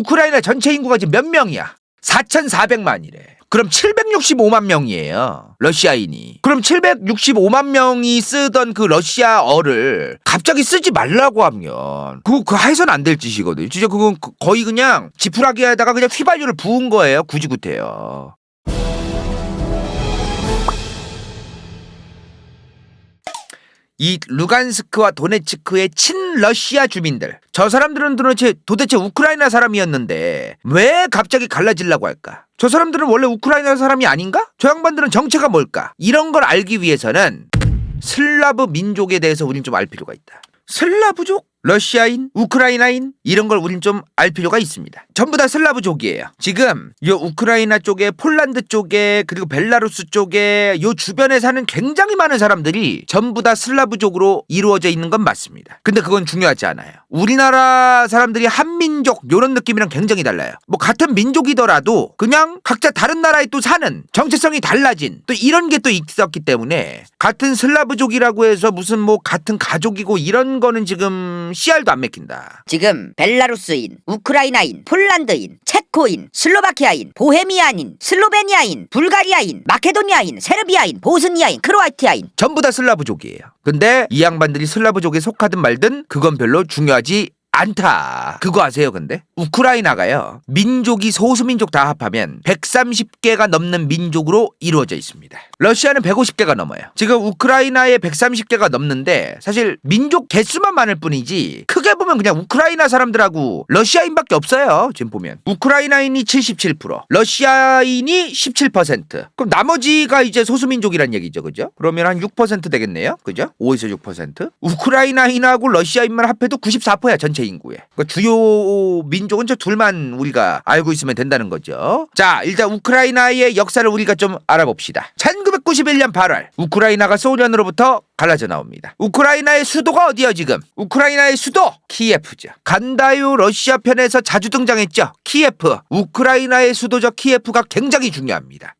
우크라이나 전체 인구가 지금 몇 명이야? 4,400만이래. 그럼 765만 명이에요. 러시아인이. 그럼 765만 명이 쓰던 그 러시아어를 갑자기 쓰지 말라고 하면 그거 해서는 안 될 짓이거든요. 진짜 그건 거의 그냥 지푸라기에다가 그냥 휘발유를 부은 거예요. 구지구태요. 이 루간스크와 도네츠크의 친러시아 주민들, 저 사람들은 도대체 우크라이나 사람이었는데 왜 갑자기 갈라지려고 할까? 저 사람들은 원래 우크라이나 사람이 아닌가? 저 양반들은 정체가 뭘까? 이런 걸 알기 위해서는 슬라브 민족에 대해서 우린 좀 알 필요가 있다. 슬라브족? 러시아인? 우크라이나인? 이런 걸 우린 좀 알 필요가 있습니다. 전부 다 슬라브족이에요. 지금 요 우크라이나 쪽에, 폴란드 쪽에, 그리고 벨라루스 쪽에 요 주변에 사는 굉장히 많은 사람들이 전부 다 슬라브족으로 이루어져 있는 건 맞습니다. 근데 그건 중요하지 않아요. 우리나라 사람들이 한민족 요런 느낌이랑 굉장히 달라요. 뭐 같은 민족이더라도 그냥 각자 다른 나라에 또 사는 정체성이 달라진 또 이런 게 또 있었기 때문에 같은 슬라브족이라고 해서 무슨 뭐 같은 가족이고 이런 거는 지금 씨알도 안 맥힌다. 지금 벨라루스인, 우크라이나인, 폴란드인, 체코인, 슬로바키아인, 보헤미안인, 슬로베니아인, 불가리아인, 마케도니아인, 세르비아인, 보스니아인, 크로아티아인 전부 다 슬라브족이에요. 근데 이 양반들이 슬라브족에 속하든 말든 그건 별로 중요하지 않다. 그거 아세요? 근데 우크라이나가요, 민족이 소수민족 다 합하면 130개가 넘는 민족으로 이루어져 있습니다. 러시아는 150개가 넘어요. 지금 우크라이나에 130개가 넘는데 사실 민족 개수만 많을 뿐이지 크게 보면 그냥 우크라이나 사람들하고 러시아인밖에 없어요. 지금 보면 우크라이나인이 77%, 러시아인이 17%. 그럼 나머지가 이제 소수민족이란 얘기죠. 그죠? 그러면 한 6% 되겠네요. 그죠? 5에서 6%. 우크라이나인하고 러시아인만 합해도 94%야. 전체 인구에. 그러니까 주요 민족은 저 둘만 우리가 알고 있으면 된다는 거죠. 자, 일단 우크라이나의 역사를 우리가 좀 알아봅시다. 1991년 8월 우크라이나가 소련으로부터 갈라져 나옵니다. 우크라이나의 수도가 어디야 지금? 우크라이나의 수도 키예프죠. 간다요 러시아 편에서 자주 등장했죠. 키예프. 우크라이나의 수도적 키예프가 굉장히 중요합니다.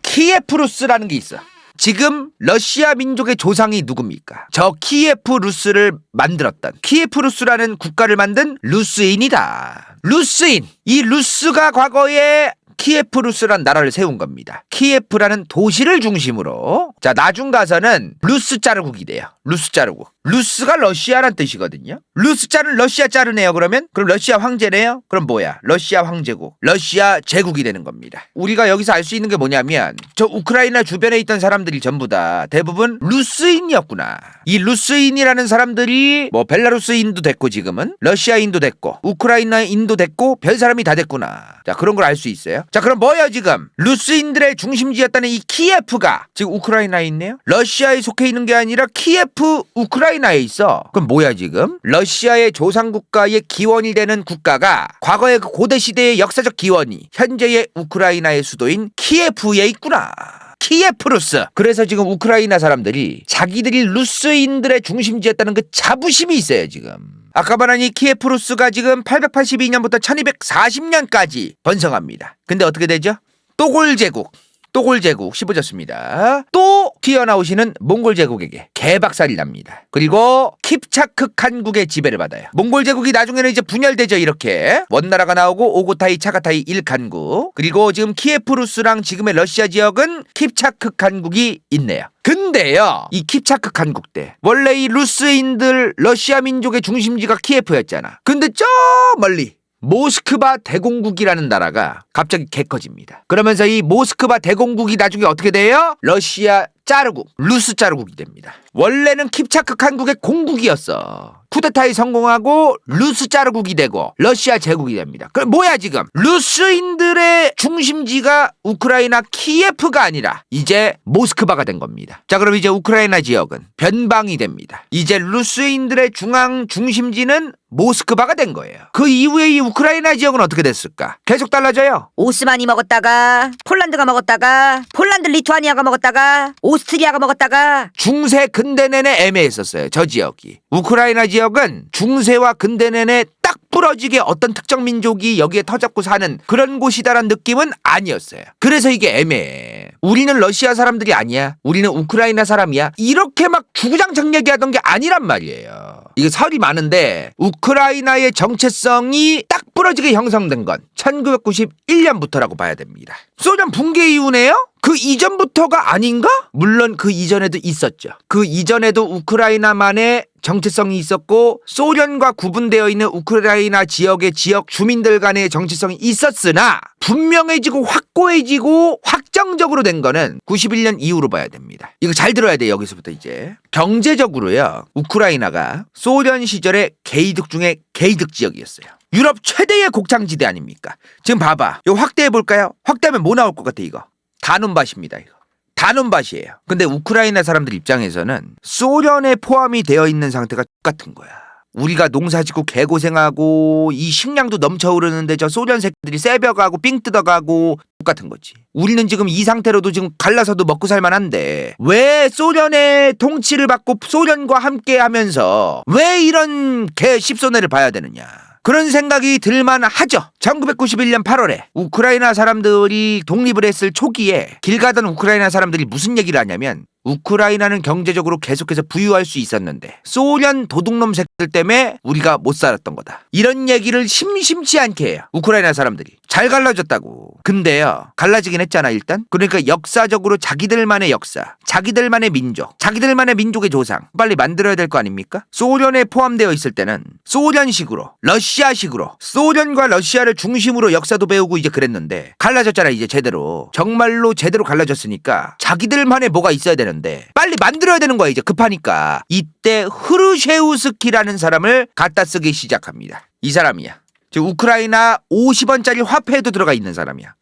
키예프루스라는 게 있어. 지금 러시아 민족의 조상이 누굽니까? 저 키예프루스를 만들었던, 키예프루스라는 국가를 만든 루스인이다. 루스인. 이 루스가 과거에 키예프루스란 나라를 세운 겁니다. 키예프라는 도시를 중심으로. 자, 나중 가서는 루스자르국이 돼요. 루스자르국. 루스가 러시아란 뜻이거든요. 루스자는 러시아 자르네요. 그럼 러시아 황제네요. 그럼 뭐야? 러시아 황제국, 러시아 제국이 되는 겁니다. 우리가 여기서 알 수 있는 게 뭐냐면 저 우크라이나 주변에 있던 사람들이 전부 다 대부분 루스인이었구나. 이 루스인이라는 사람들이 뭐 벨라루스인도 됐고 지금은 러시아인도 됐고 우크라이나인도 됐고 별 사람이 다 됐구나. 자, 그런 걸 알 수 있어요. 자, 그럼 뭐야 지금? 루스인들의 중심지였다는 이 키예프가 지금 우크라이나에 있네요. 러시아에 속해 있는 게 아니라 키예프 우크라이나에 있어. 그럼 뭐야 지금? 러시아의 조상국가의 기원이 되는 국가가 과거의 그 고대 시대의 역사적 기원이 현재의 우크라이나의 수도인 키예프에 있구나. 키예프루스. 그래서 지금 우크라이나 사람들이 자기들이 루스인들의 중심지였다는 그 자부심이 있어요 지금. 아까 말한 이 키예프루스가 지금 882년부터 1240년까지 번성합니다. 근데 어떻게 되죠? 또골 제국 씹어졌습니다. 또 튀어나오시는 몽골 제국에게 개박살이 납니다. 그리고 킵차크 칸국의 지배를 받아요. 몽골 제국이 나중에는 이제 분열되죠. 이렇게 원나라가 나오고 오고타이, 차가타이 1칸국. 그리고 지금 키예프루스랑 지금의 러시아 지역은 킵차크 칸국이 있네요. 근데요, 이 킵차크 칸국 때 원래 이 루스인들 러시아 민족의 중심지가 키예프였잖아. 근데 저 멀리 모스크바 대공국이라는 나라가 갑자기 개 커집니다. 그러면서 이 모스크바 대공국이 나중에 어떻게 돼요? 러시아 짜르국, 루스 짜르국이 됩니다. 원래는 킵차크 칸국의 공국이었어. 쿠데타에 성공하고 루스 짜르국이 되고 러시아 제국이 됩니다. 그럼 뭐야 지금? 루스인들의 중심지가 우크라이나 키예프가 아니라 이제 모스크바가 된 겁니다. 자, 그럼 이제 우크라이나 지역은 변방이 됩니다. 이제 루스인들의 중심지는 모스크바가 된 거예요. 그 이후에 이 우크라이나 지역은 어떻게 됐을까? 계속 달라져요. 오스만이 먹었다가 폴란드가 먹었다가 폴란드 리투아니아가 먹었다가 오스트리아가 먹었다가 중세 근대 내내 애매했었어요. 저 지역이. 우크라이나 지역은 중세와 근대 내내 딱 부러지게 어떤 특정 민족이 여기에 터잡고 사는 그런 곳이다라는 느낌은 아니었어요. 그래서 이게 애매해. 우리는 러시아 사람들이 아니야, 우리는 우크라이나 사람이야, 이렇게 막 주구장창 얘기하던 게 아니란 말이에요. 이게 설이 많은데 우크라이나의 정체성이 딱 부러지게 형성된 건 1991년부터라고 봐야 됩니다. 소련 붕괴 이후네요? 그 이전부터가 아닌가? 물론 그 이전에도 있었죠. 그 이전에도 우크라이나만의 정체성이 있었고 소련과 구분되어 있는 우크라이나 지역의 지역 주민들 간의 정체성이 있었으나 분명해지고 확고해지고 확정적으로 된 거는 91년 이후로 봐야 됩니다. 이거 잘 들어야 돼요. 여기서부터 이제. 경제적으로요. 우크라이나가 소련 시절의 게이득 중에 게이득 지역이었어요. 유럽 최대의 곡창지대 아닙니까? 지금 봐봐. 이거 확대해볼까요? 확대하면 뭐 나올 것 같아 이거? 다눈밭입니다 이거. 다눈밭이에요. 근데 우크라이나 사람들 입장에서는 소련에 포함이 되어 있는 상태가 똑같은 거야. 우리가 농사짓고 개고생하고 이 식량도 넘쳐흐르는데 저 소련 새끼들이 새벽하고 삥 뜯어가고 똑같은 거지. 우리는 지금 이 상태로도 지금 갈라서도 먹고 살만한데 왜 소련의 통치를 받고 소련과 함께 하면서 왜 이런 개 씹소내를 봐야 되느냐. 그런 생각이 들만하죠. 1991년 8월에 우크라이나 사람들이 독립을 했을 초기에 길 가던 우크라이나 사람들이 무슨 얘기를 하냐면 우크라이나는 경제적으로 계속해서 부유할 수 있었는데 소련 도둑놈 새끼들 때문에 우리가 못 살았던 거다. 이런 얘기를 심심치 않게 해요. 우크라이나 사람들이. 잘 갈라졌다고. 근데요. 갈라지긴 했잖아 일단. 그러니까 역사적으로 자기들만의 역사, 자기들만의 민족, 자기들만의 민족의 조상 빨리 만들어야 될 거 아닙니까? 소련에 포함되어 있을 때는 소련식으로 러시아식으로 소련과 러시아를 중심으로 역사도 배우고 이제 그랬는데 갈라졌잖아 이제 제대로. 정말로 제대로 갈라졌으니까 자기들만의 뭐가 있어야 되는데 빨리 만들어야 되는 거야 이제 급하니까. 이때 흐르셰우스키라는 사람을 갖다 쓰기 시작합니다. 이 사람이야. 즉 우크라이나 50원짜리 화폐에도 들어가 있는 사람이야.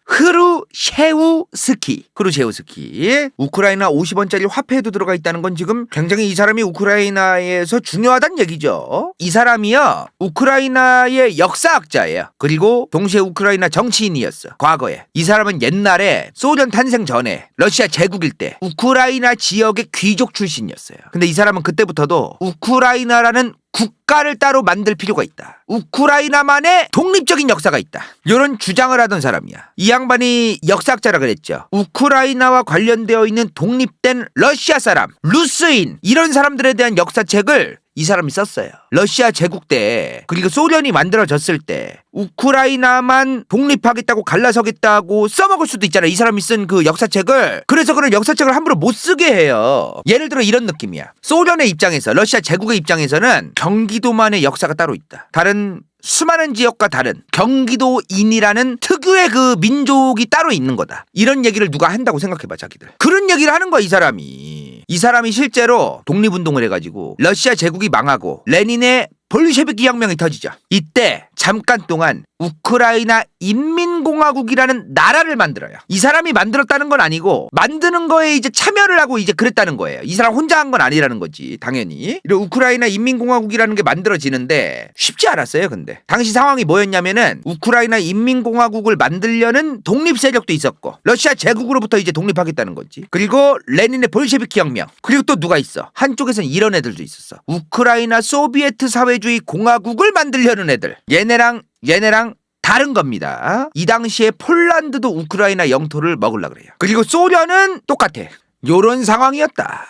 흐르셰우스키. 우크라이나 50원짜리 화폐에도 들어가 있다는 건 지금 굉장히 이 사람이 우크라이나에서 중요하다는 얘기죠. 이 사람이요. 우크라이나의 역사학자예요. 그리고 동시에 우크라이나 정치인이었어. 과거에. 이 사람은 옛날에 소련 탄생 전에 러시아 제국일 때 우크라이나 지역의 귀족 출신이었어요. 근데 이 사람은 그때부터도 우크라이나라는 국가를 따로 만들 필요가 있다. 우크라이나만의 독립적인 역사가 있다. 이런 주장을 하던 사람이야. 이 양반이 역사학자라 그랬죠. 우크라이나와 관련되어 있는 독립된 러시아 사람, 루스인 이런 사람들에 대한 역사책을 이 사람이 썼어요. 러시아 제국 때 그리고 소련이 만들어졌을 때 우크라이나만 독립하겠다고 갈라서겠다고 써먹을 수도 있잖아. 이 사람이 쓴 그 역사책을. 그래서 그런 역사책을 함부로 못 쓰게 해요. 예를 들어 이런 느낌이야. 소련의 입장에서 러시아 제국의 입장에서는 경기도만의 역사가 따로 있다. 다른 수많은 지역과 다른 경기도인이라는 특유의 그 민족이 따로 있는 거다. 이런 얘기를 누가 한다고 생각해봐 자기들. 그런 얘기를 하는 거야 이 사람이. 이 사람이 실제로 독립운동을 해가지고 러시아 제국이 망하고 레닌의 볼셰비키 혁명이 터지죠. 이때 잠깐 동안 우크라이나 인민공화국이라는 나라를 만들어요. 이 사람이 만들었다는 건 아니고 만드는 거에 이제 참여를 하고 이제 그랬다는 거예요. 이 사람 혼자 한 건 아니라는 거지 당연히. 이런 우크라이나 인민공화국이라는 게 만들어지는데 쉽지 않았어요. 근데 당시 상황이 뭐였냐면은 우크라이나 인민공화국을 만들려는 독립 세력도 있었고 러시아 제국으로부터 이제 독립하겠다는 거지. 그리고 레닌의 볼셰비키 혁명. 그리고 또 누가 있어? 한쪽에서는 이런 애들도 있었어. 우크라이나 소비에트 사회주의 공화국을 만들려는 애들. 얘네랑 다른 겁니다. 이 당시에 폴란드도 우크라이나 영토를 먹으려고 그래요. 그리고 소련은 똑같아. 요런 상황이었다.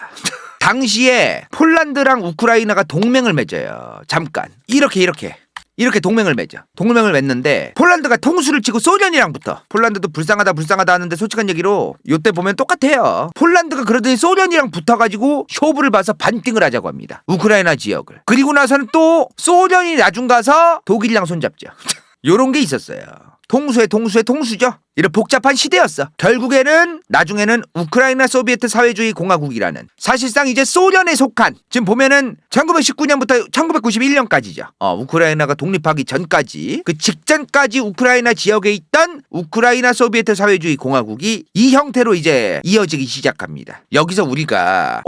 당시에 폴란드랑 우크라이나가 동맹을 맺어요. 잠깐. 이렇게 동맹을 맺어. 동맹을 맺는데 폴란드가 통수를 치고 소련이랑 붙어. 폴란드도 불쌍하다 하는데 솔직한 얘기로 요때 보면 똑같아요. 폴란드가 그러더니 소련이랑 붙어가지고 쇼부를 봐서 반띵을 하자고 합니다. 우크라이나 지역을. 그리고 나서는 또 소련이 나중 가서 독일이랑 손잡죠. 요런 게 있었어요. 통수의 통수죠. 이런 복잡한 시대였어. 결국에는 나중에는 우크라이나 소비에트 사회주의 공화국이라는 사실상 이제 소련에 속한 지금 보면은 1919년부터 1991년까지죠. 우크라이나가 독립하기 전까지 그 직전까지 우크라이나 지역에 있던 우크라이나 소비에트 사회주의 공화국이 이 형태로 이제 이어지기 시작합니다. 여기서 우리가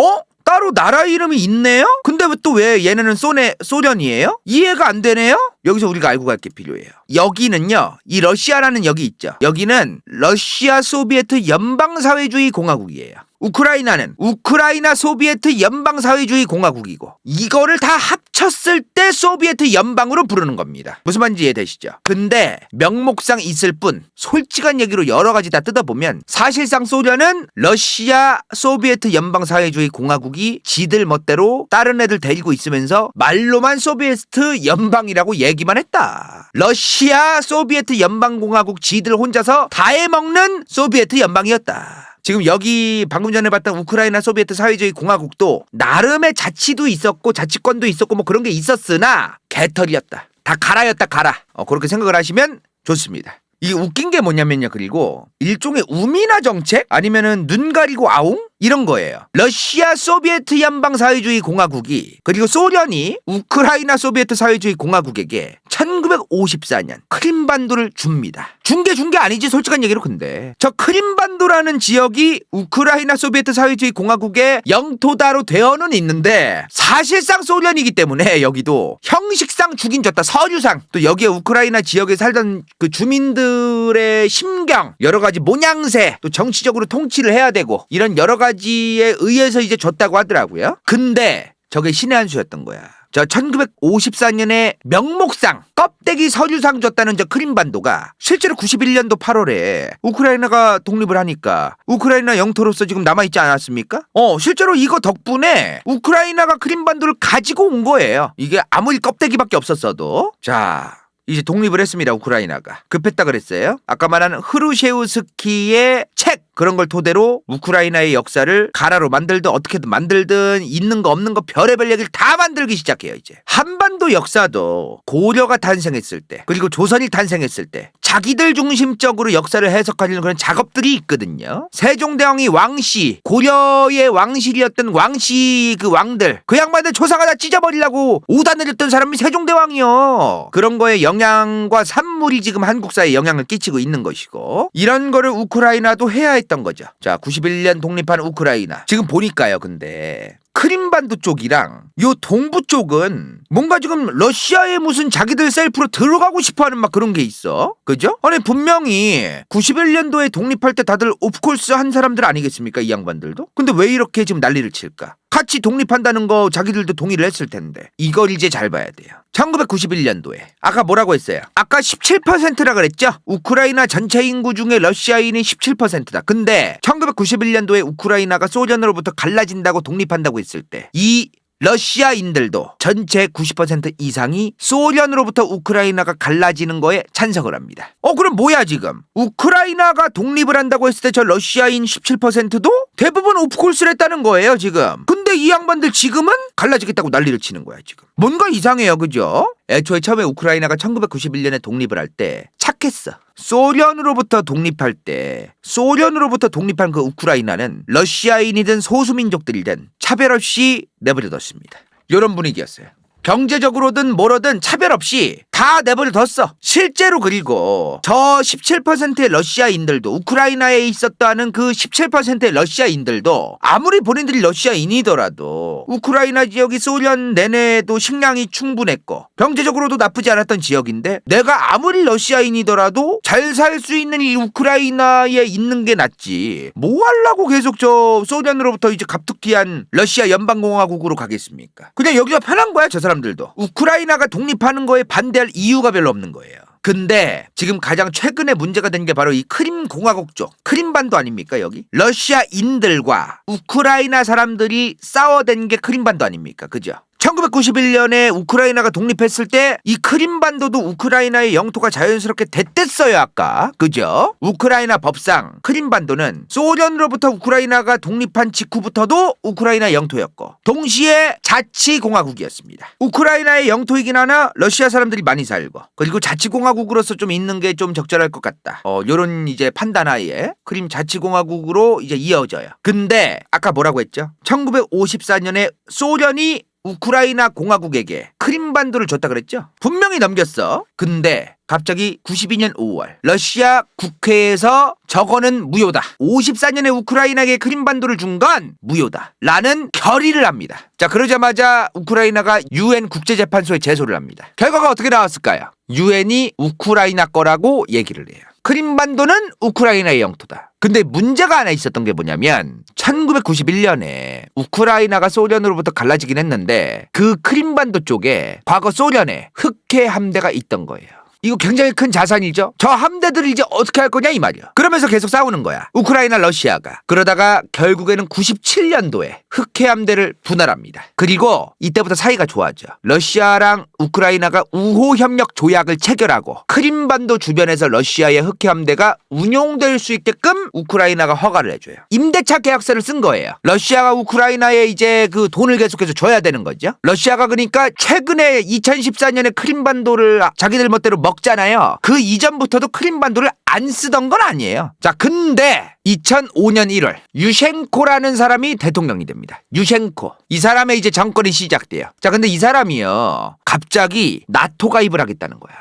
따로 나라 이름이 있네요? 근데 왜 얘네는 소련이에요? 이해가 안 되네요? 여기서 우리가 알고 갈 게 필요해요. 여기는요, 이 러시아라는 여기 있죠. 여기는 러시아 소비에트 연방사회주의 공화국이에요. 우크라이나는 우크라이나 소비에트 연방사회주의 공화국이고 이거를 다 합쳤을 때 소비에트 연방으로 부르는 겁니다. 무슨 말인지 이해되시죠? 근데 명목상 있을 뿐 솔직한 얘기로 여러 가지 다 뜯어보면 사실상 소련은 러시아 소비에트 연방사회주의 공화국이 지들 멋대로 다른 애들 데리고 있으면서 말로만 소비에트 연방이라고 얘기만 했다. 러시아 소비에트 연방공화국 지들 혼자서 다 해먹는 소비에트 연방이었다. 지금 여기 방금 전에 봤던 우크라이나 소비에트 사회주의 공화국도 나름의 자치도 있었고 자치권도 있었고 뭐 그런 게 있었으나 개털이었다. 다 가라였다 가라. 그렇게 생각을 하시면 좋습니다. 이게 웃긴 게 뭐냐면요. 그리고 일종의 우미나 정책 아니면은 눈 가리고 아웅 이런 거예요. 러시아 소비에트 연방 사회주의 공화국이 그리고 소련이 우크라이나 소비에트 사회주의 공화국에게 1954년 크림반도를 줍니다. 준 게 아니지 솔직한 얘기로. 근데 저 크림반도라는 지역이 우크라이나 소비에트 사회주의 공화국의 영토다로 되어는 있는데 사실상 소련이기 때문에 여기도 형식상 주긴 줬다. 서류상 또 여기에 우크라이나 지역에 살던 그 주민들의 심경 여러 가지 모양새 또 정치적으로 통치를 해야 되고 이런 여러 가지에 의해서 이제 줬다고 하더라고요. 근데 저게 신의 한 수였던 거야. 저 1954년에 명목상 껍데기 서류상 줬다는 저 크림반도가 실제로 91년도 8월에 우크라이나가 독립을 하니까 우크라이나 영토로서 지금 남아있지 않았습니까? 실제로 이거 덕분에 우크라이나가 크림반도를 가지고 온 거예요. 이게 아무리 껍데기밖에 없었어도. 자, 이제 독립을 했습니다. 우크라이나가. 급했다 그랬어요. 아까 말한 흐르셰우스키의 책 그런 걸 토대로 우크라이나의 역사를 가라로 만들든 어떻게든 만들든 있는 거 없는 거 별의별 얘기를 다 만들기 시작해요. 이제 한반도 역사도 고려가 탄생했을 때 그리고 조선이 탄생했을 때 자기들 중심적으로 역사를 해석하려는 그런 작업들이 있거든요. 세종대왕이 왕씨 고려의 왕실이었던 왕씨 그 왕들 그 양반들 조상을 다 찢어버리려고 오단을 했던 사람이 세종대왕이요. 그런 거에 영향과 산물이 지금 한국사에 영향을 끼치고 있는 것이고 이런 거를 우크라이나도 해야 했던 거죠. 자, 91년 독립한 우크라이나 지금 보니까요. 근데 크림반도 쪽이랑 요 동부 쪽은 뭔가 지금 러시아에 무슨 자기들 셀프로 들어가고 싶어하는 막 그런 게 있어. 그죠? 아니 분명히 91년도에 독립할 때 다들 오프콜스 한 사람들 아니겠습니까? 이 양반들도. 근데 왜 이렇게 지금 난리를 칠까? 같이 독립한다는 거 자기들도 동의를 했을 텐데 이걸 이제 잘 봐야 돼요. 1991년도에 아까 뭐라고 했어요? 아까 17%라 그랬죠? 우크라이나 전체 인구 중에 러시아인이 17%다. 근데 1991년도에 우크라이나가 소련으로부터 갈라진다고 독립한다고 했을 때 이 러시아인들도 전체 90% 이상이 소련으로부터 우크라이나가 갈라지는 거에 찬성을 합니다. 그럼 뭐야 지금? 우크라이나가 독립을 한다고 했을 때 저 러시아인 17%도 대부분 오프콜스를 했다는 거예요 지금. 근데 이 양반들 지금은 갈라지겠다고 난리를 치는 거야 지금. 뭔가 이상해요. 그죠? 애초에 처음에 우크라이나가 1991년에 독립을 할 때 착했어. 소련으로부터 독립할 때 소련으로부터 독립한 그 우크라이나는 러시아인이든 소수민족들이든 차별 없이 내버려뒀습니다. 이런 분위기였어요. 경제적으로든 뭐로든 차별 없이 다 내버려뒀어. 실제로. 그리고 저 17%의 러시아인들도 우크라이나에 있었다는 그 17%의 러시아인들도 아무리 본인들이 러시아인이더라도 우크라이나 지역이 소련 내내도 식량이 충분했고 경제적으로도 나쁘지 않았던 지역인데 내가 아무리 러시아인이더라도 잘 살 수 있는 이 우크라이나에 있는 게 낫지 뭐 하려고 계속 저 소련으로부터 이제 갑툭튀한 러시아 연방공화국으로 가겠습니까? 그냥 여기가 편한 거야. 저 사람들도 우크라이나가 독립하는 거에 반대할 이유가 별로 없는 거예요. 근데 지금 가장 최근에 문제가 된 게 바로 이 크림 공화국 쪽 크림반도 아닙니까? 여기 러시아인들과 우크라이나 사람들이 싸워댄 게 크림반도 아닙니까? 그죠? 1991년에 우크라이나가 독립했을 때 이 크림반도도 우크라이나의 영토가 자연스럽게 됐댔어요. 아까. 그죠? 우크라이나 법상 크림반도는 소련으로부터 우크라이나가 독립한 직후부터도 우크라이나 영토였고 동시에 자치공화국이었습니다. 우크라이나의 영토이긴 하나 러시아 사람들이 많이 살고 그리고 자치공화국으로서 좀 있는 게 좀 적절할 것 같다. 요런 이제 판단하에 크림 자치공화국으로 이제 이어져요. 근데 아까 뭐라고 했죠? 1954년에 소련이 우크라이나 공화국에게 크림반도를 줬다 그랬죠? 분명히 넘겼어. 근데 갑자기 92년 5월 러시아 국회에서 저거는 무효다. 54년에 우크라이나에게 크림반도를 준 건 무효다. 라는 결의를 합니다. 자, 그러자마자 우크라이나가 UN 국제재판소에 제소를 합니다. 결과가 어떻게 나왔을까요? UN이 우크라이나 거라고 얘기를 해요. 크림반도는 우크라이나의 영토다. 근데 문제가 하나 있었던 게 뭐냐면 1991년에 우크라이나가 소련으로부터 갈라지긴 했는데 그 크림반도 쪽에 과거 소련의 흑해 함대가 있던 거예요. 이거 굉장히 큰 자산이죠. 저 함대들을 이제 어떻게 할 거냐 이 말이야. 그러면서 계속 싸우는 거야. 우크라이나 러시아가. 그러다가 결국에는 97년도에 흑해 함대를 분할합니다. 그리고 이때부터 사이가 좋아져. 러시아랑 우크라이나가 우호 협력 조약을 체결하고 크림반도 주변에서 러시아의 흑해 함대가 운용될 수 있게끔 우크라이나가 허가를 해줘요. 임대차 계약서를 쓴 거예요. 러시아가 우크라이나에 이제 그 돈을 계속해서 줘야 되는 거죠. 러시아가 그러니까 최근에 2014년에 크림반도를 자기들 멋대로 먹잖아요. 그 이전부터도 크림반도를 안 쓰던 건 아니에요. 자, 근데 2005년 1월 유셴코라는 사람이 대통령이 됩니다. 유셴코. 이 사람의 이제 정권이 시작돼요. 자, 근데 이 사람이요. 갑자기 나토 가입을 하겠다는 거야.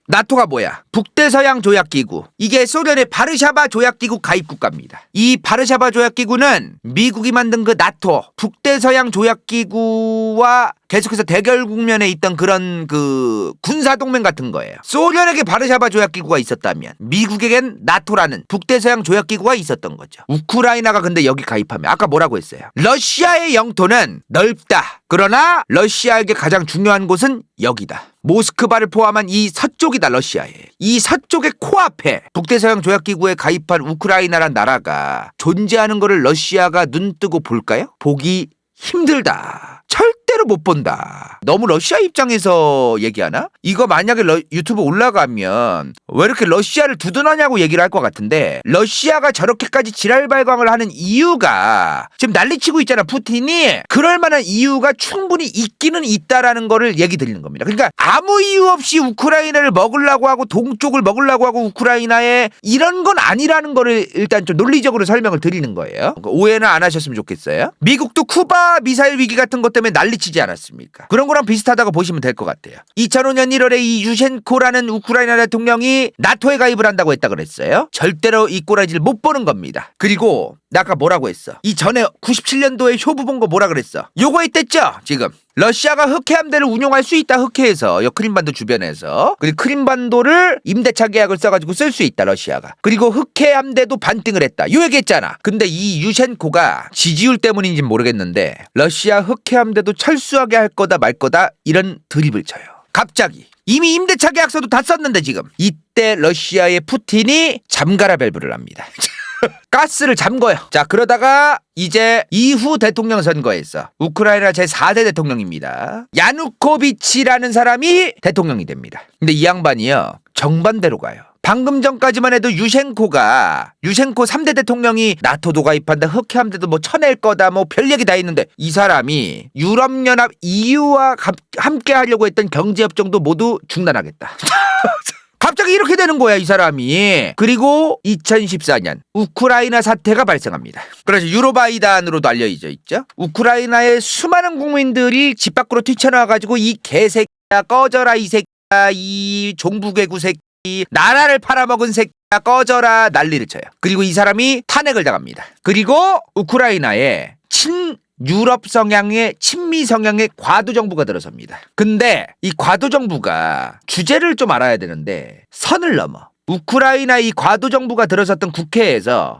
나토가 뭐야? 북대서양 조약기구. 이게 소련의 바르샤바 조약기구 가입국가입니다. 이 바르샤바 조약기구는 미국이 만든 그 나토 북대서양 조약기구와 계속해서 대결 국면에 있던 그런 그 군사동맹 같은 거예요. 소련에게 바르샤바 조약기구가 있었다면 미국에겐 나토라는 북대서양 조약기구가 있었던 거죠. 우크라이나가 근데 여기 가입하면 아까 뭐라고 했어요? 러시아의 영토는 넓다. 그러나 러시아에게 가장 중요한 곳은 여기다. 모스크바를 포함한 이 서쪽이다. 러시아에. 이 서쪽의 코앞에 북대서양 조약기구에 가입한 우크라이나란 나라가 존재하는 거를 러시아가 눈뜨고 볼까요? 보기 힘들다. 절대로 못 본다. 너무 러시아 입장에서 얘기하나? 이거 만약에 유튜브 올라가면 왜 이렇게 러시아를 두둔하냐고 얘기를 할 것 같은데 러시아가 저렇게까지 지랄발광을 하는 이유가 지금 난리치고 있잖아. 푸틴이. 그럴 만한 이유가 충분히 있기는 있다라는 거를 얘기 드리는 겁니다. 그러니까 아무 이유 없이 우크라이나를 먹으려고 하고 동쪽을 먹으려고 하고 우크라이나에 이런 건 아니라는 거를 일단 좀 논리적으로 설명을 드리는 거예요. 오해는 안 하셨으면 좋겠어요. 미국도 쿠바 미사일 위기 같은 것 때문에 난리치지 않았습니까? 그런 거랑 비슷하다고 보시면 될 것 같아요. 2005년 1월에 이 유셴코라는 우크라이나 대통령이 나토에 가입을 한다고 했다 그랬어요. 절대로 이 꼬라지를 못 보는 겁니다. 그리고 나 아까 뭐라고 했어? 이 전에 97년도에 효부 본 거 뭐라 그랬어? 요거 했댔죠? 지금 러시아가 흑해 함대를 운용할 수 있다. 흑해에서 크림반도 주변에서. 그리고 크림반도를 임대차 계약을 써가지고 쓸 수 있다. 러시아가. 그리고 흑해 함대도 반띵을 했다. 요 얘기했잖아. 근데 이 유셴코가 지지율 때문인지는 모르겠는데 러시아 흑해 함대도 철수하게 할 거다 말 거다 이런 드립을 쳐요. 갑자기. 이미 임대차 계약서도 다 썼는데 지금. 이때 러시아의 푸틴이 잠가라 밸브를 합니다. 가스를 잠궈요. 자, 그러다가 이제 이후 대통령 선거에서 우크라이나 제4대 대통령입니다. 야누코비치라는 사람이 대통령이 됩니다. 근데 이 양반이요. 정반대로 가요. 방금 전까지만 해도 유셴코 3대 대통령이 나토도 가입한다. 흑해 함대도 뭐 쳐낼 거다. 뭐 별 얘기 다 있는데 이 사람이 유럽연합 EU와 함께 하려고 했던 경제협정도 모두 중단하겠다. 갑자기 이렇게 되는 거야, 이 사람이. 그리고 2014년 우크라이나 사태가 발생합니다. 그래서 유로바이단으로도 알려져 있죠. 우크라이나의 수많은 국민들이 집 밖으로 뛰쳐나와가지고 이 개새끼야 꺼져라 이 새끼야 이 종북외구 새끼 나라를 팔아먹은 새끼야 꺼져라 난리를 쳐요. 그리고 이 사람이 탄핵을 당합니다. 그리고 우크라이나에 유럽 성향의 친미 성향의 과도 정부가 들어섭니다. 근데 이 과도 정부가 주제를 좀 알아야 되는데 선을 넘어. 우크라이나 이 과도 정부가 들어섰던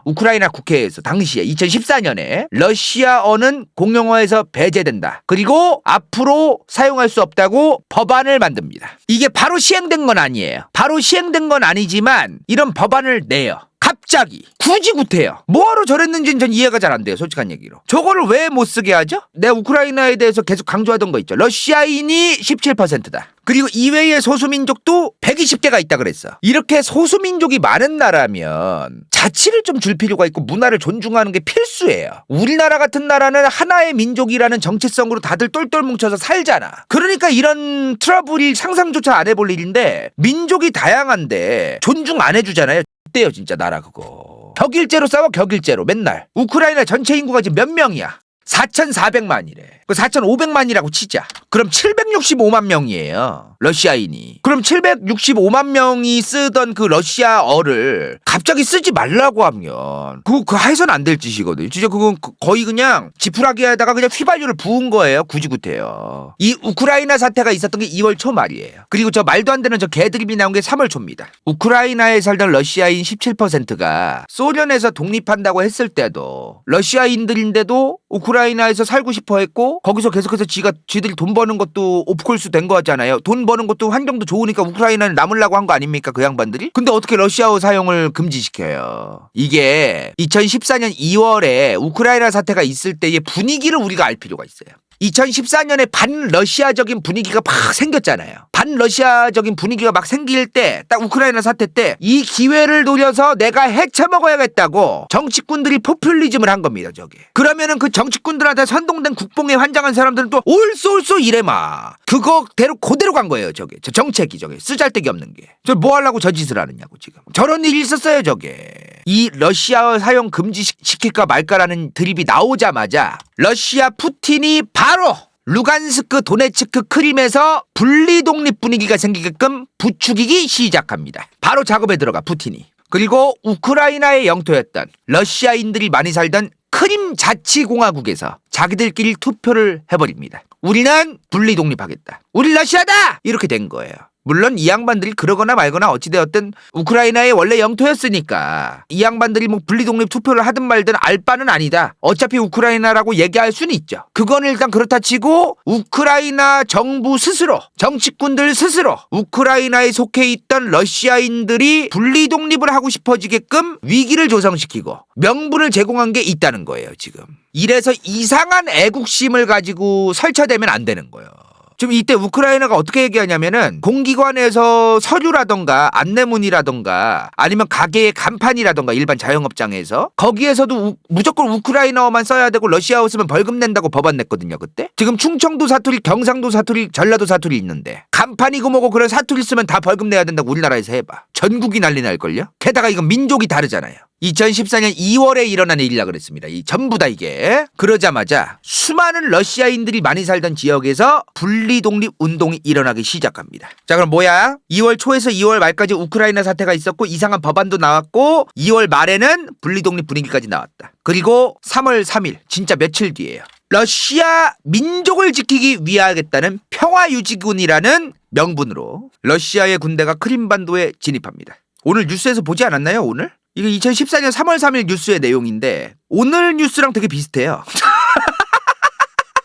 우크라이나 국회에서 당시에 2014년에 러시아어는 공용어에서 배제된다. 그리고 앞으로 사용할 수 없다고 법안을 만듭니다. 이게 바로 시행된 건 아니에요. 바로 시행된 건 아니지만 이런 법안을 내요. 갑자기 굳이 구태여. 뭐하러 저랬는지는 전 이해가 잘 안 돼요. 솔직한 얘기로. 저거를 왜 못 쓰게 하죠? 내가 우크라이나에 대해서 계속 강조하던 거 있죠. 러시아인이 17%다. 그리고 이외의 소수민족도 120개가 있다 그랬어. 이렇게 소수민족이 많은 나라면 자치를 좀 줄 필요가 있고 문화를 존중하는 게 필수예요. 우리나라 같은 나라는 하나의 민족이라는 정체성으로 다들 똘똘 뭉쳐서 살잖아. 그러니까 이런 트러블이 상상조차 안 해볼 일인데 민족이 다양한데 존중 안 해주잖아요. 어때요 진짜 나라 그거. 격일제로 싸워 격일제로 맨날. 우크라이나 전체 인구가 지금 몇 명이야? 4,400만이래. 그 4,500만이라고 치자. 그럼 765만 명이에요. 러시아인이. 그럼 765만 명이 쓰던 그 러시아어를 갑자기 쓰지 말라고 하면 그거 해서는 안 될 짓이거든요. 진짜 그건 거의 그냥 지푸라기에다가 그냥 휘발유를 부은 거예요. 구지구태요. 이 우크라이나 사태가 있었던 게 2월 초 말이에요. 그리고 저 말도 안 되는 저 개드립이 나온 게 3월 초입니다. 우크라이나에 살던 러시아인 17%가 소련에서 독립한다고 했을 때도 러시아인들인데도 우크라이나에서 살고 싶어 했고 거기서 계속해서 지들이 돈 버는 것도 오프콜스 된 거잖아요. 돈 버는 것도 환경도 좋으니까 우크라이나에 남으려고 한 거 아닙니까? 그 양반들이? 근데 어떻게 러시아어 사용을 금지시켜요? 이게 2014년 2월에 우크라이나 사태가 있을 때의 분위기를 우리가 알 필요가 있어요. 2014년에 반러시아적인 분위기가 막 생겼잖아요. 반러시아적인 분위기가 막 생길 때 딱 우크라이나 사태 때 이 기회를 노려서 내가 헤쳐먹어야겠다고 정치꾼들이 포퓰리즘을 한 겁니다. 저게. 그러면은 그 정치꾼들한테 선동된 국뽕에 환장한 사람들은 또 올쏘올쏘 이래마. 그거대로 그대로 간 거예요. 저게. 저 정책이 저게. 쓰잘데기 없는 게. 저 뭐 하려고 저 짓을 하느냐고 지금. 저런 일이 있었어요. 저게. 이 러시아어 사용 금지시킬까 말까라는 드립이 나오자마자 러시아 푸틴이 바로 루간스크, 도네츠크, 크림에서 분리 독립 분위기가 생기게끔 부추기기 시작합니다. 바로 작업에 들어가 푸틴이. 그리고 우크라이나의 영토였던 러시아인들이 많이 살던 크림 자치공화국에서 자기들끼리 투표를 해버립니다. 우리는 분리 독립하겠다. 우리 러시아다! 이렇게 된 거예요. 물론 이 양반들이 그러거나 말거나 어찌되었든 우크라이나의 원래 영토였으니까 이 양반들이 뭐 분리독립 투표를 하든 말든 알 바는 아니다. 어차피 우크라이나라고 얘기할 수는 있죠. 그건 일단 그렇다 치고 우크라이나 정부 스스로 정치꾼들 스스로 우크라이나에 속해 있던 러시아인들이 분리독립을 하고 싶어지게끔 위기를 조성시키고 명분을 제공한 게 있다는 거예요. 지금. 이래서 이상한 애국심을 가지고 설쳐대면 안 되는 거예요. 지금 이때 우크라이나가 어떻게 얘기하냐면은 공기관에서 서류라던가 안내문이라던가 아니면 가게의 간판이라던가 일반 자영업장에서 거기에서도 무조건 우크라이나어만 써야 되고 러시아어 쓰면 벌금 낸다고 법안 냈거든요. 그때. 지금 충청도 사투리, 경상도 사투리, 전라도 사투리 있는데 간판이고 뭐고 그런 사투리 쓰면 다 벌금 내야 된다고 우리나라에서 해봐. 전국이 난리 날걸요? 게다가 이건 민족이 다르잖아요. 2014년 2월에 일어난 일이라 그랬습니다. 이 전부 다 이게. 그러자마자 수많은 러시아인들이 많이 살던 지역에서 분리독립 운동이 일어나기 시작합니다. 자, 그럼 뭐야? 2월 초에서 2월 말까지 우크라이나 사태가 있었고 이상한 법안도 나왔고 2월 말에는 분리독립 분위기까지 나왔다. 그리고 3월 3일 진짜 며칠 뒤에요. 러시아 민족을 지키기 위하겠다는 평화유지군이라는 명분으로 러시아의 군대가 크림반도에 진입합니다. 오늘 뉴스에서 보지 않았나요? 오늘? 이게 2014년 3월 3일 뉴스의 내용인데 오늘 뉴스랑 되게 비슷해요.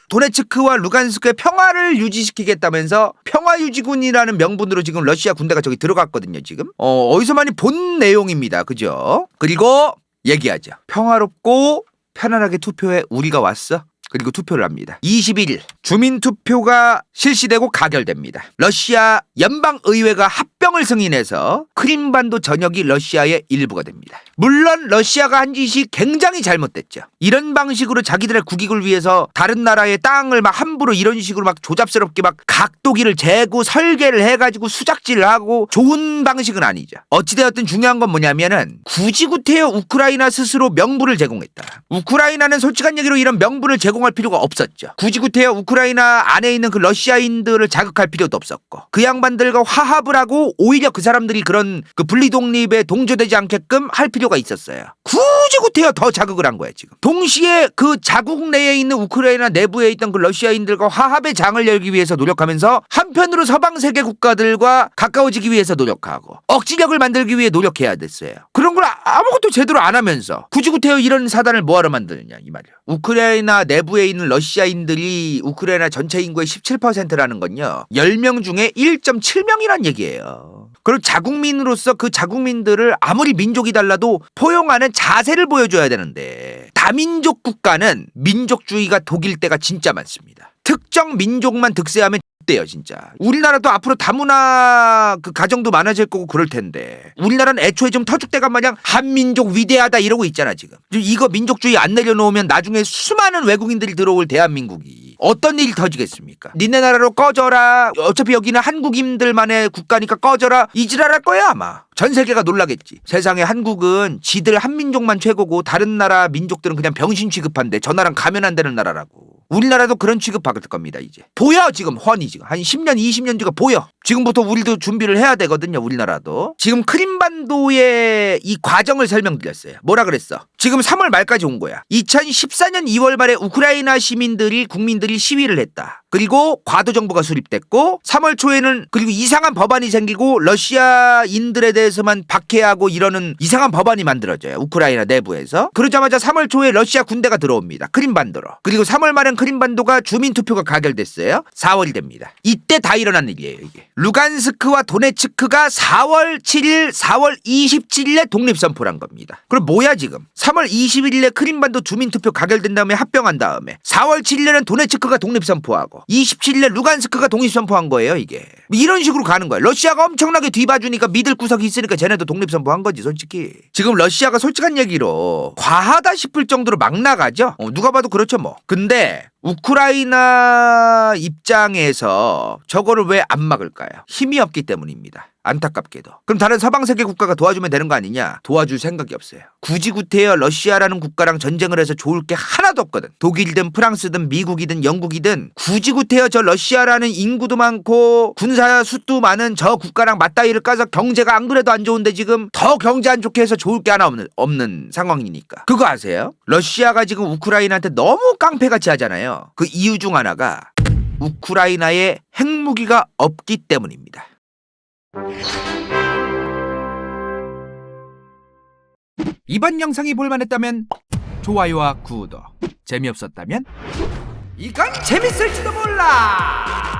도네츠크와 루간스크의 평화를 유지시키겠다면서 평화유지군이라는 명분으로 지금 러시아 군대가 저기 들어갔거든요. 지금 어디서 많이 본 내용입니다. 그죠? 그리고 얘기하죠. 평화롭고 편안하게 투표해 우리가 왔어. 그리고 투표를 합니다. 21일 주민투표가 실시되고 가결됩니다. 러시아 연방의회가 합병을 승인해서 크림반도 전역이 러시아의 일부가 됩니다. 물론 러시아가 한 짓이 굉장히 잘못됐죠. 이런 방식으로 자기들의 국익을 위해서 다른 나라의 땅을 막 함부로 이런 식으로 막 조잡스럽게 막 각도기를 재고 설계를 해가지고 수작질을 하고 좋은 방식은 아니죠. 어찌되었든 중요한 건 뭐냐면은 구지구태여 우크라이나 스스로 명분을 제공했다. 우크라이나는 솔직한 얘기로 이런 명분을 제공할 필요가 없었죠. 구지구태여 우크라이나 안에 있는 그 러시아인들을 자극할 필요도 없었고 그 양반들과 화합을 하고 오히려 그 사람들이 그런 그 분리독립에 동조되지 않게끔 할 필요가 있었어요. 구지구태여 더 자극을 한 거야 지금. 동시에 그 자국 내에 있는 우크라이나 내부에 있던 그 러시아인들과 화합의 장을 열기 위해서 노력하면서 한편으로 서방 세계 국가들과 가까워지기 위해서 노력하고 억지력을 만들기 위해 노력해야 됐어요. 그런 걸 아무것도 제대로 안 하면서 구지구태여 이런 사단을 뭐하러 만드느냐 이 말이야. 우크라이나 내부에 있는 러시아인들이 우크라이나 전체 인구의 17%라는 건요 10명 중에 1.7명이란 얘기예요. 그리고 자국민으로서 그 자국민들을 아무리 민족이 달라도 포용하는 자세를 보여줘야 되는데 다민족 국가는 민족주의가 독일 때가 진짜 많습니다. 특정 민족만 득세하면 돼요 진짜. 우리나라도 앞으로 다문화 그 가정도 많아질 거고 그럴 텐데 우리나라는 애초에 좀 터줏대감 마냥 한민족 위대하다 이러고 있잖아 지금. 이거 민족주의 안 내려놓으면 나중에 수많은 외국인들이 들어올 대한민국이 어떤 일이 터지겠습니까? 니네 나라로 꺼져라. 어차피 여기는 한국인들만의 국가니까 꺼져라. 이지랄할 거야 아마. 전 세계가 놀라겠지. 세상에 한국은 지들 한민족만 최고고 다른 나라 민족들은 그냥 병신 취급한데 저 나라는 가면 안 되는 나라라고. 우리나라도 그런 취급받을 겁니다. 이제 보여. 지금 훤히 지금 한 10년 20년 뒤가 보여. 지금부터 우리도 준비를 해야 되거든요. 우리나라도. 지금 크림반도의 이 과정을 설명드렸어요. 뭐라 그랬어? 지금 3월 말까지 온 거야. 2014년 2월 말에 우크라이나 국민들이 시위를 했다. 그리고 과도정부가 수립됐고 3월 초에는 그리고 이상한 법안이 생기고 러시아인들에 대해서만 박해하고 이러는 이상한 법안이 만들어져요. 우크라이나 내부에서. 그러자마자 3월 초에 러시아 군대가 들어옵니다. 크림반도로. 그리고 3월 말엔 크림반도가 주민투표가 가결됐어요. 4월이 됩니다. 이때 다 일어난 일이에요. 이게. 루간스크와 도네츠크가 4월 7일, 4월 27일에 독립선포를 한 겁니다. 그럼 뭐야 지금? 3월 21일에 크림반도 주민투표 가결된 다음에 합병한 다음에 4월 7일에는 도네츠크가 독립선포하고 27일에 루간스크가 독립선포한 거예요. 이게. 이런 식으로 가는 거야. 러시아가 엄청나게 뒤봐주니까 믿을 구석이 있으니까 쟤네도 독립선포한 거지 솔직히. 지금 러시아가 솔직한 얘기로 과하다 싶을 정도로 막 나가죠. 누가 봐도 그렇죠 뭐. 근데 우크라이나 입장에서 저거를 왜 안 막을까요? 힘이 없기 때문입니다. 안타깝게도. 그럼 다른 서방세계 국가가 도와주면 되는 거 아니냐? 도와줄 생각이 없어요. 굳이 구태여 러시아라는 국가랑 전쟁을 해서 좋을 게 하나도 없거든. 독일이든 프랑스든 미국이든 영국이든 굳이 구태여 저 러시아라는 인구도 많고 군사 수도 많은 저 국가랑 맞다이를 까서 경제가 안 그래도 안 좋은데 지금 더 경제 안 좋게 해서 좋을 게 하나 없는 상황이니까. 그거 아세요? 러시아가 지금 우크라이나한테 너무 깡패같이 하잖아요. 그 이유 중 하나가 우크라이나에 핵무기가 없기 때문입니다. 이번 영상이 볼만했다면 좋아요와 구독, 재미없었다면 이건 재밌을지도 몰라.